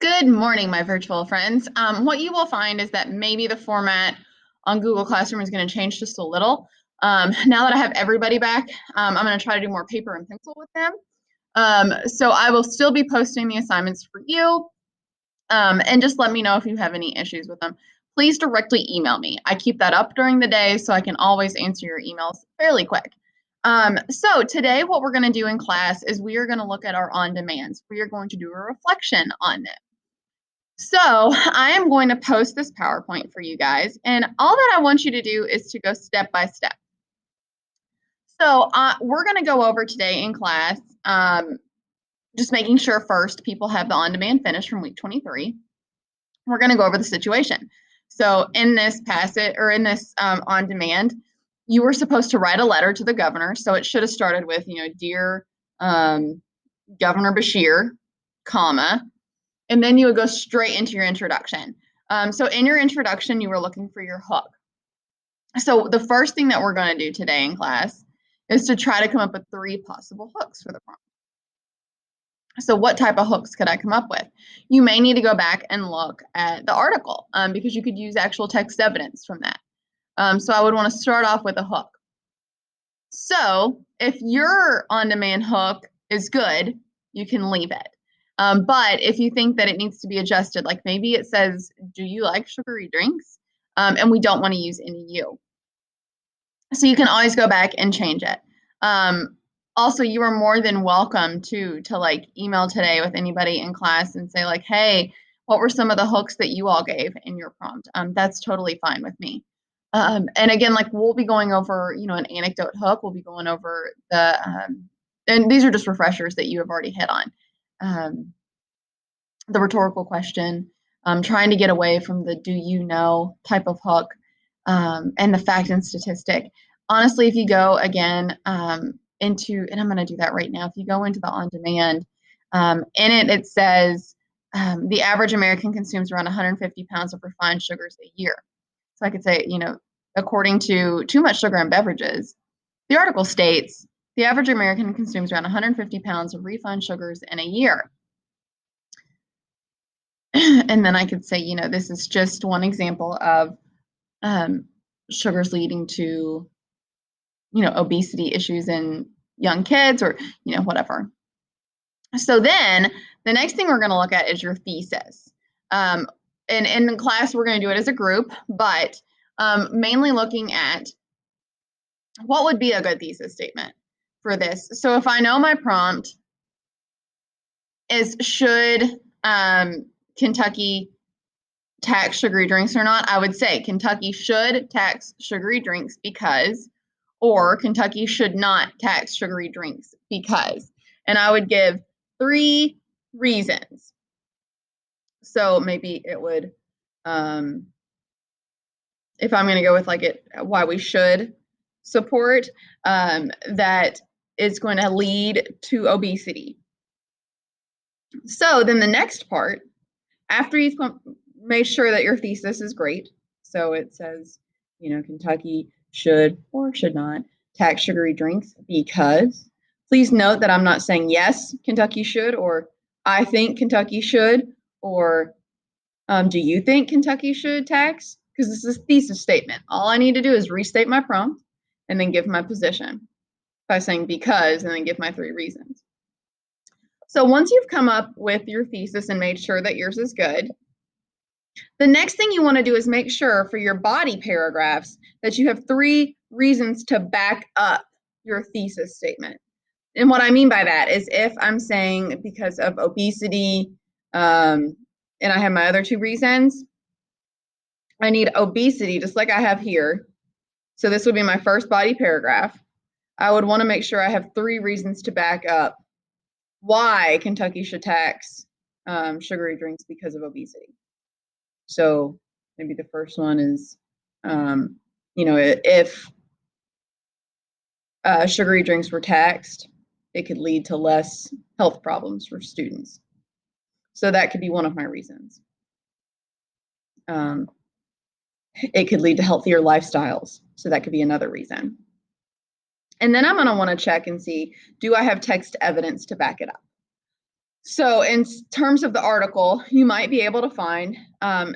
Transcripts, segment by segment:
Good morning, my virtual friends. What you will find is that maybe the format on Google Classroom is going to change just a little. Now that I have everybody back, I'm going to try to do more paper and pencil with them. So I will still be posting the assignments for you, and just let me know if you have any issues with them. Please directly email me. I keep that up during the day so I can always answer your emails fairly quick. So today what we're going to do in class is we are going to look at our on-demands. We are going to do a reflection on them. So I am going to post this PowerPoint for you guys, and all that I want you to do is to go step by step. So we're going to go over today in class, just making sure first people have the on-demand finish from week 23. We're going to go over the situation. So in this passage, or in this on-demand, you were supposed to write a letter to the governor. So it should have started with, dear Governor Beshear, comma, and then you would go straight into your introduction. So in your introduction, you were looking for your hook. So the first thing that we're going to do today in class is to try to come up with 3 possible hooks for the prompt. So what type of hooks could I come up with? You may need to go back and look at the article because you could use actual text evidence from that. So I would want to start off with a hook. So if your on-demand hook is good, you can leave it. But if you think that it needs to be adjusted, like maybe it says, do you like sugary drinks? And we don't want to use any you. So you can always go back and change it. Also, you are more than welcome to like email today with anybody in class and say like, hey, what were some of the hooks that you all gave in your prompt? That's totally fine with me. And again, like we'll be going over, an anecdote hook. We'll be going over and these are just refreshers that you have already hit on. The rhetorical question, trying to get away from the do you know type of hook, and the fact and statistic. Honestly, if you go again into, and I'm going to do that right now, if you go into the on-demand, in it says the average American consumes around 150 pounds of refined sugars a year. So I could say, according to Too Much Sugar in Beverages, the article states the average American consumes around 150 pounds of refined sugars in a year. And then I could say, this is just one example of sugars leading to, obesity issues in young kids or, whatever. So then the next thing we're going to look at is your thesis. And in class, we're going to do it as a group, but mainly looking at what would be a good thesis statement for this. So if I know my prompt is should Kentucky tax sugary drinks or not, I would say Kentucky should tax sugary drinks because, or Kentucky should not tax sugary drinks because. And I would give 3 reasons. So maybe it would, if I'm going to go with why we should support, that it's going to lead to obesity. So then the next part, after you've made sure that your thesis is great, so it says, Kentucky should or should not tax sugary drinks because. Please note that I'm not saying yes, Kentucky should, or I think Kentucky should, or do you think Kentucky should tax? Because this is a thesis statement. All I need to do is restate my prompt and then give my position by saying because and then give my 3 reasons. So once you've come up with your thesis and made sure that yours is good, the next thing you want to do is make sure for your body paragraphs that you have 3 reasons to back up your thesis statement. And what I mean by that is if I'm saying because of obesity, and I have my other 2 reasons, I need obesity, just like I have here. So this would be my first body paragraph. I would want to make sure I have 3 reasons to back up why Kentucky should tax sugary drinks because of obesity. So maybe the first one is, if sugary drinks were taxed, it could lead to less health problems for students. So that could be one of my reasons. It could lead to healthier lifestyles. So that could be another reason. And then I'm going to want to check and see, do I have text evidence to back it up? So in terms of the article, you might be able to find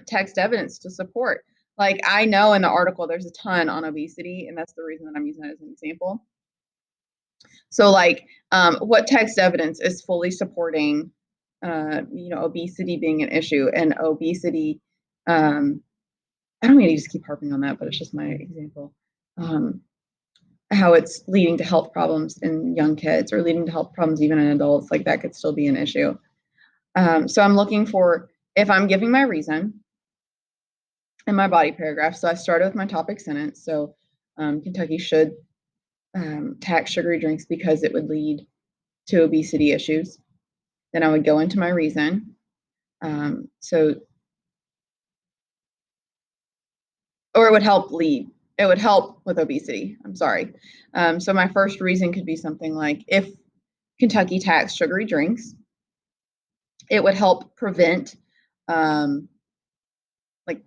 text evidence to support. Like I know in the article there's a ton on obesity, and that's the reason that I'm using it as an example. So like what text evidence is fully supporting obesity being an issue, and obesity I don't mean to just keep harping on that, but it's just my example. How it's leading to health problems in young kids or leading to health problems even in adults, like that could still be an issue. So I'm looking for, if I'm giving my reason in my body paragraph, so I started with my topic sentence. So Kentucky should tax sugary drinks because it would lead to obesity issues. Then I would go into my reason. Or it would help lead. It would help with obesity. I'm sorry. So my first reason could be something like, if Kentucky taxed sugary drinks, it would help prevent, like,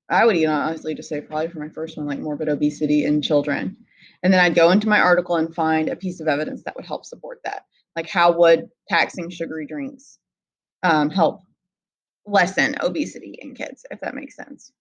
I would even honestly just say probably for my first one, like morbid obesity in children. And then I'd go into my article and find a piece of evidence that would help support that. Like, how would taxing sugary drinks help lessen obesity in kids, if that makes sense.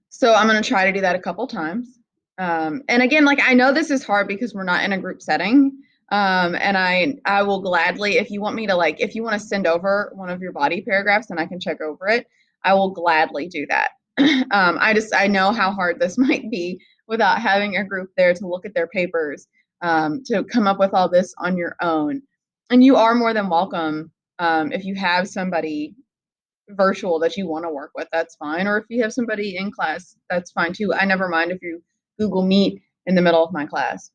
So I'm going to try to do that a couple times. And again, like I know this is hard because we're not in a group setting. And I will gladly, if you want me to if you want to send over one of your body paragraphs and I can check over it, I will gladly do that. I know how hard this might be without having a group there to look at their papers, to come up with all this on your own. And you are more than welcome, if you have somebody virtual that you want to work with, that's fine. Or if you have somebody in class, that's fine too. I never mind if you Google Meet in the middle of my class.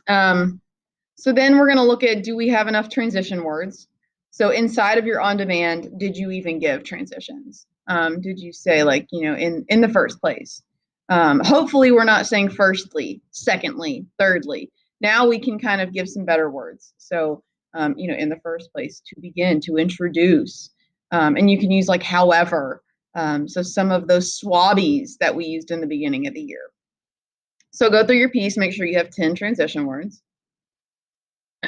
So then we're going to look at, do we have enough transition words? So inside of your on-demand, did you even give transitions? Did you say in the first place? Hopefully we're not saying firstly, secondly, thirdly. Now we can kind of give some better words. So, in the first place, to begin, to introduce, and you can use however. So some of those swabbies that we used in the beginning of the year. So go through your piece, make sure you have 10 transition words.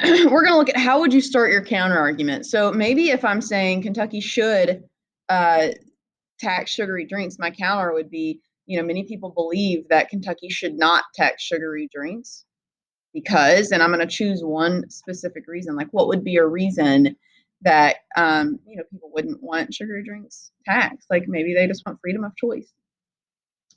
We're going to look at how would you start your counter argument. So maybe if I'm saying Kentucky should tax sugary drinks, my counter would be, many people believe that Kentucky should not tax sugary drinks because, and I'm going to choose one specific reason. Like, what would be a reason that people wouldn't want sugary drinks taxed? Like maybe they just want freedom of choice.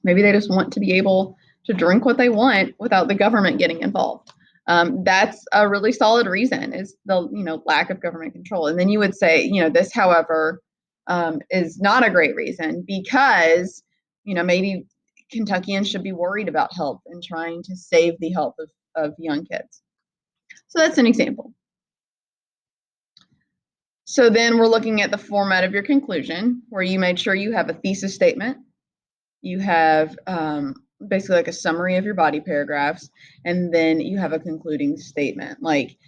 Maybe they just want to be able to drink what they want without the government getting involved. That's a really solid reason, is the lack of government control. And then you would say, this, however, is not a great reason because maybe Kentuckians should be worried about health and trying to save the health of young kids. So that's an example. So then we're looking at the format of your conclusion, where you made sure you have a thesis statement, you have basically like a summary of your body paragraphs, and then you have a concluding statement. Like,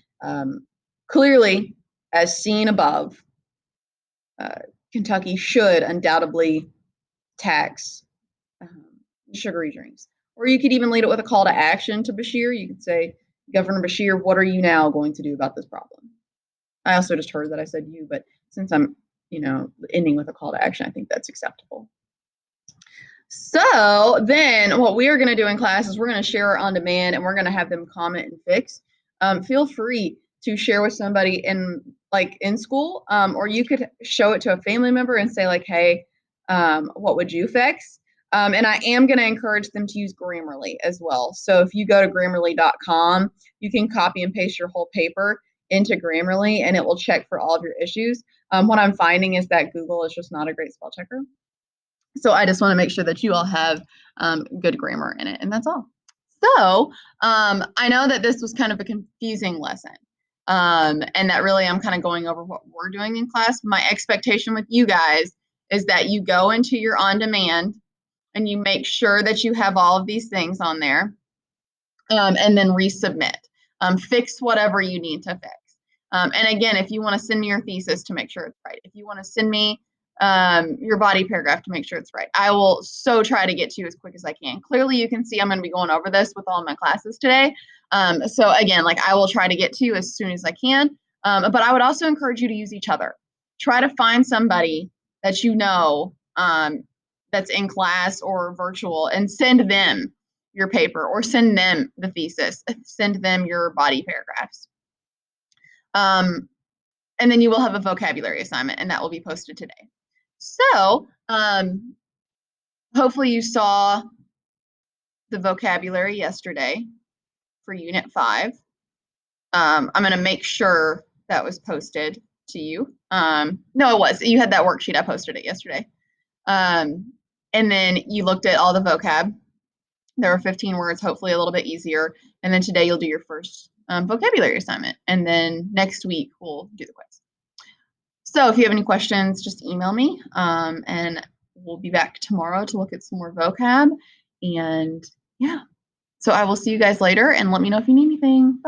clearly, as seen above, Kentucky should undoubtedly tax sugary drinks. Or you could even lead it with a call to action to Beshear. You could say, Governor Beshear, what are you now going to do about this problem? I also just heard that I said you, but since I'm, ending with a call to action, I think that's acceptable. So then what we are going to do in class is we're going to share on demand, and we're going to have them comment and fix. Feel free to share with somebody in school, or you could show it to a family member and say hey, what would you fix? And I am going to encourage them to use Grammarly as well. So if you go to Grammarly.com, you can copy and paste your whole paper into Grammarly, and it will check for all of your issues. What I'm finding is that Google is just not a great spell checker. So I just want to make sure that you all have good grammar in it, and that's all. So I know that this was kind of a confusing lesson, and that really I'm kind of going over what we're doing in class. My expectation with you guys is that you go into your on-demand and you make sure that you have all of these things on there, and then resubmit. Fix whatever you need to fix. And again, if you want to send me your thesis to make sure it's right, if you want to send me your body paragraph to make sure it's right, I will so try to get to you as quick as I can. Clearly, you can see I'm going to be going over this with all of my classes today. So again, I will try to get to you as soon as I can. But I would also encourage you to use each other. Try to find somebody that you know that's in class or virtual and send them your paper or send them the thesis, send them your body paragraphs. And then you will have a vocabulary assignment, and that will be posted today. So hopefully you saw the vocabulary yesterday for Unit 5. I'm going to make sure that was posted to you. No, it was. You had that worksheet. I posted it yesterday. And then you looked at all the vocab. There were 15 words, hopefully a little bit easier. And then today you'll do your first vocabulary assignment. And then next week we'll do the quiz. So if you have any questions, just email me. And we'll be back tomorrow to look at some more vocab. And yeah, so I will see you guys later, and let me know if you need anything. Bye.